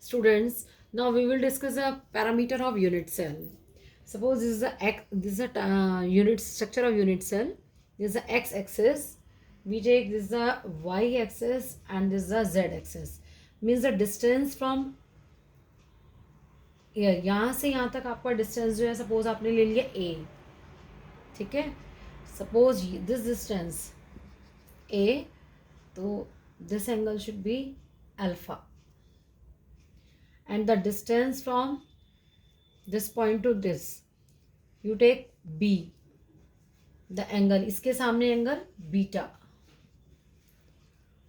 Students, now we will discuss a parameter of unit cell. Suppose this is a unit structure of unit cell. This is the x-axis. We take this is the y-axis and this is the z-axis. Means the distance from यहाँ से यहाँ तक आपका distance जो है, suppose आपने ले लिया a, ठीक है. सपोज दिस डिस्टेंस a, तो this angle should be alpha. And the distance from this point to this, you take b, the angle, इसके सामने एंगल बीटा.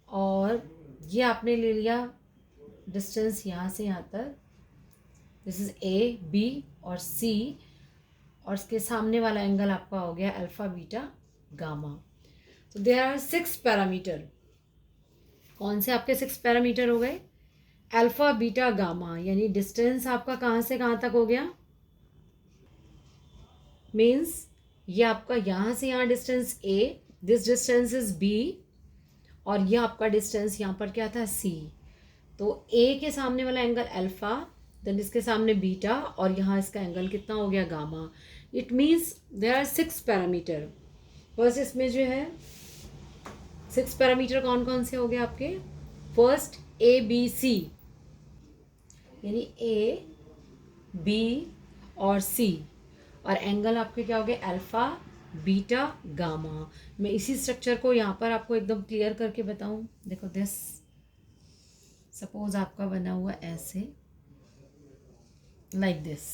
और ये आपने ले लिया डिस्टेंस यहाँ से यहाँ तक, दिस इज a, b और c, और इसके सामने वाला एंगल आपका हो गया अल्फा बीटा गामा. तो देयर आर 6 पैरामीटर. कौन से आपके 6 पैरामीटर हो गए? अल्फा बीटा गामा, यानी डिस्टेंस आपका कहाँ से कहाँ तक हो गया, मीन्स ये आपका यहाँ से यहाँ distance a, this distance is b, और ये आपका डिस्टेंस यहाँ पर क्या था, c. तो a के सामने वाला एंगल अल्फा, देन इसके सामने बीटा, और यहाँ इसका एंगल कितना हो गया, gamma. It means there are 6 parameter. बस इसमें जो है 6 पैरामीटर कौन कौन से हो गए आपके? फर्स्ट ए बी सी, यानी ए, बी और सी, और एंगल आपके क्या हो गए, अल्फा बीटा गामा. मैं इसी स्ट्रक्चर को यहाँ पर आपको एकदम क्लियर करके बताऊँ. देखो दिस, सपोज आपका बना हुआ ऐसे, like this.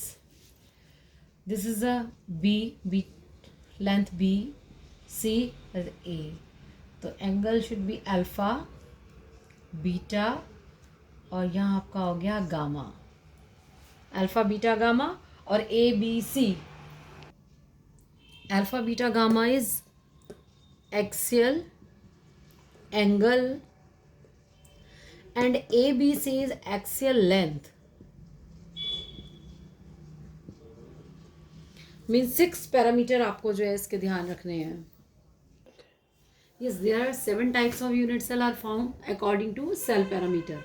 This is A B length B, C A. तो angle should be alpha beta, और यहाँ आपका हो गया गामा, अल्फा बीटा गामा. और A B C, alpha beta gamma is axial angle and A B C is axial length. Means 6 parameter आपको जो है इसके ध्यान रखने हैं. Yes, there are 7 types of unit cell are found according to cell parameter.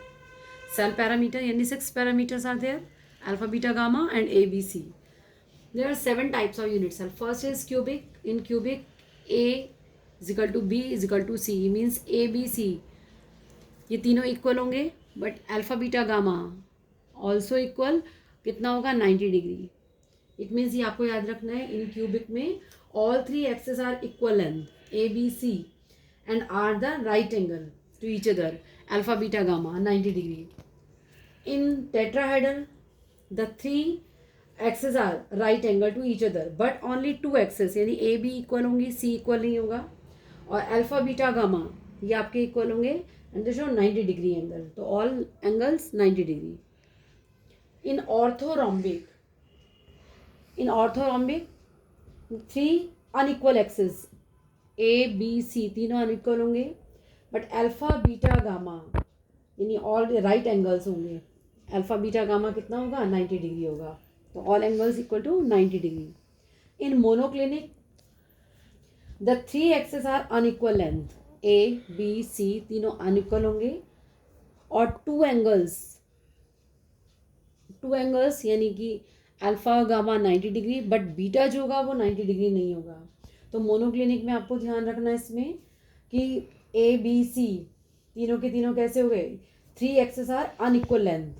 Cell parameter, yani 6 parameters are there, alpha, beta, gamma and A, B, C. There are 7 types of unit cell. First is cubic. In cubic, A is equal to B is equal to C. Means A, B, C. ये तीनों equal होंगे, but alpha beta gamma also equal. कितना होगा, 90 degree. It means ये आपको याद रखना है. इन क्यूबिक में all 3 axes are equal length, A, B, C, and are the right angle to each other, alpha beta gamma 90 degree. In tetrahedral, the 3 axes are right angle to each other, but only 2 axes, यानी A B equal होंगी, C equal नहीं होगा. और alpha beta gamma ये आपके equal होंगे, and this 90 degree angle. तो all angles 90 degree. In orthorhombic, 3 unequal axes, A B C तीनों अनइक्वल होंगे, बट अल्फा बीटा गामा यानी ऑल राइट एंगल्स होंगे. अल्फा बीटा गामा कितना होगा, 90 डिग्री होगा. तो all angles equal to 90 degree. In monoclinic, the 3 axes are unequal length, A B C तीनों unequal होंगे, और 2 एंगल्स यानी कि alpha gamma 90 degree, but beta जो होगा वो 90 डिग्री नहीं होगा. तो मोनोक्लिनिक में आपको ध्यान रखना है इसमें कि ए बी सी तीनों के तीनों कैसे हो गए, 3 एक्सेस आर अनइक्वल लेंथ,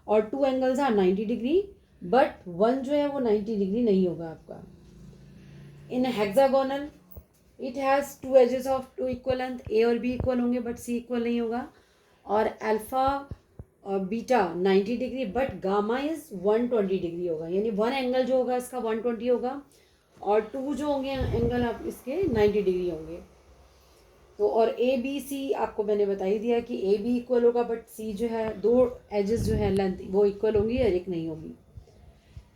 और 2 एंगल्स आर 90 डिग्री, बट 1 जो है वो 90 डिग्री नहीं होगा आपका. In hexagonal, it has 2 axes of 2 equal length, A और बी इक्वल होंगे बट सी इक्वल नहीं होगा. और अल्फा और beta 90 degree, but gamma is 120 degree होगा, यानी 1 एंगल जो होगा इसका 120 होगा, और 2 जो होंगे एंगल आप इसके 90 डिग्री होंगे. तो और ए बी सी आपको मैंने बता ही दिया कि ए बी इक्वल होगा, बट सी जो है 2 एजेस जो है लेंथ वो इक्वल होंगी और एक नहीं होगी.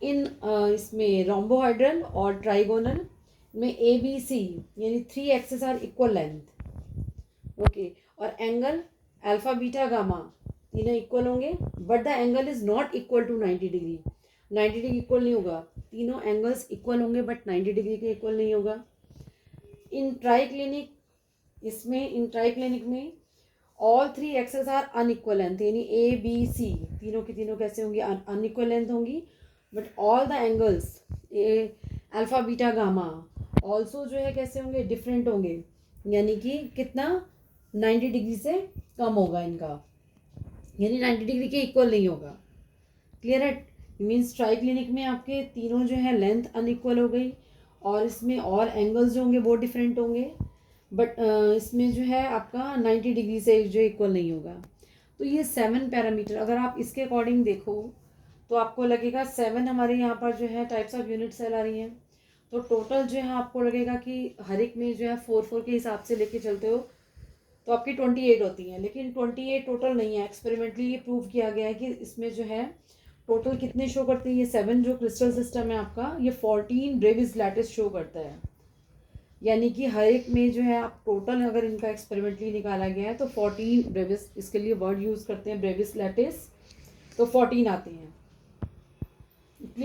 इन इसमें रोम्बोहाइड्रल और ट्राइगोनल में ए बी सी यानी 3 axes are equal length, okay. और एंगल अल्फा बीटा गामा तीनों इक्वल होंगे, but the angle is not equal to 90 degree. 90 degree equal नहीं होगा. तीनों एंगल्स इक्वल होंगे बट 90 डिग्री के इक्वल नहीं होगा. इन ट्राइक्लिनिक, इसमें इन ट्राइक्लिनिक में all three axes are unequal length, यानी ए बी सी तीनों की तीनों कैसे होंगी, अनइक्वल लेंथ होंगी, but all the angles A alpha beta gamma also जो है कैसे होंगे, डिफरेंट होंगे, यानी कि कितना 90 डिग्री से कम होगा इनका, यानी 90 डिग्री के इक्वल नहीं होगा। क्लियर है? मीन्स ट्राइक्लिनिक में आपके तीनों जो है लेंथ अनइक्वल हो गई और इसमें और एंगल्स जो होंगे वो डिफरेंट होंगे, बट इसमें जो है आपका 90 डिग्री से जो इक्वल नहीं होगा। तो ये 7 पैरामीटर अगर आप इसके अकॉर्डिंग देखो तो आपको लगेगा 7 हमारे यहाँ पर जो है टाइप्स ऑफ यूनिट सेल आ रही हैं। तो टोटल जो है आपको लगेगा कि हर एक में जो है 4 के हिसाब से लेके चलते हो तो आपकी 28 होती हैं, लेकिन 28 टोटल नहीं है। एक्सपेरिमेंटली ये प्रूव किया गया है कि इसमें जो है टोटल कितने शो करते हैं, ये 7 जो क्रिस्टल सिस्टम है आपका, ये 14 ब्रेविस लैटिस शो करता है, यानी कि हर एक में जो है आप टोटल अगर इनका एक्सपेरिमेंटली निकाला गया है तो 14 ब्रेविस, इसके लिए वर्ड यूज़ करते हैं ब्रेविस लैटिस, तो 14 आते हैं।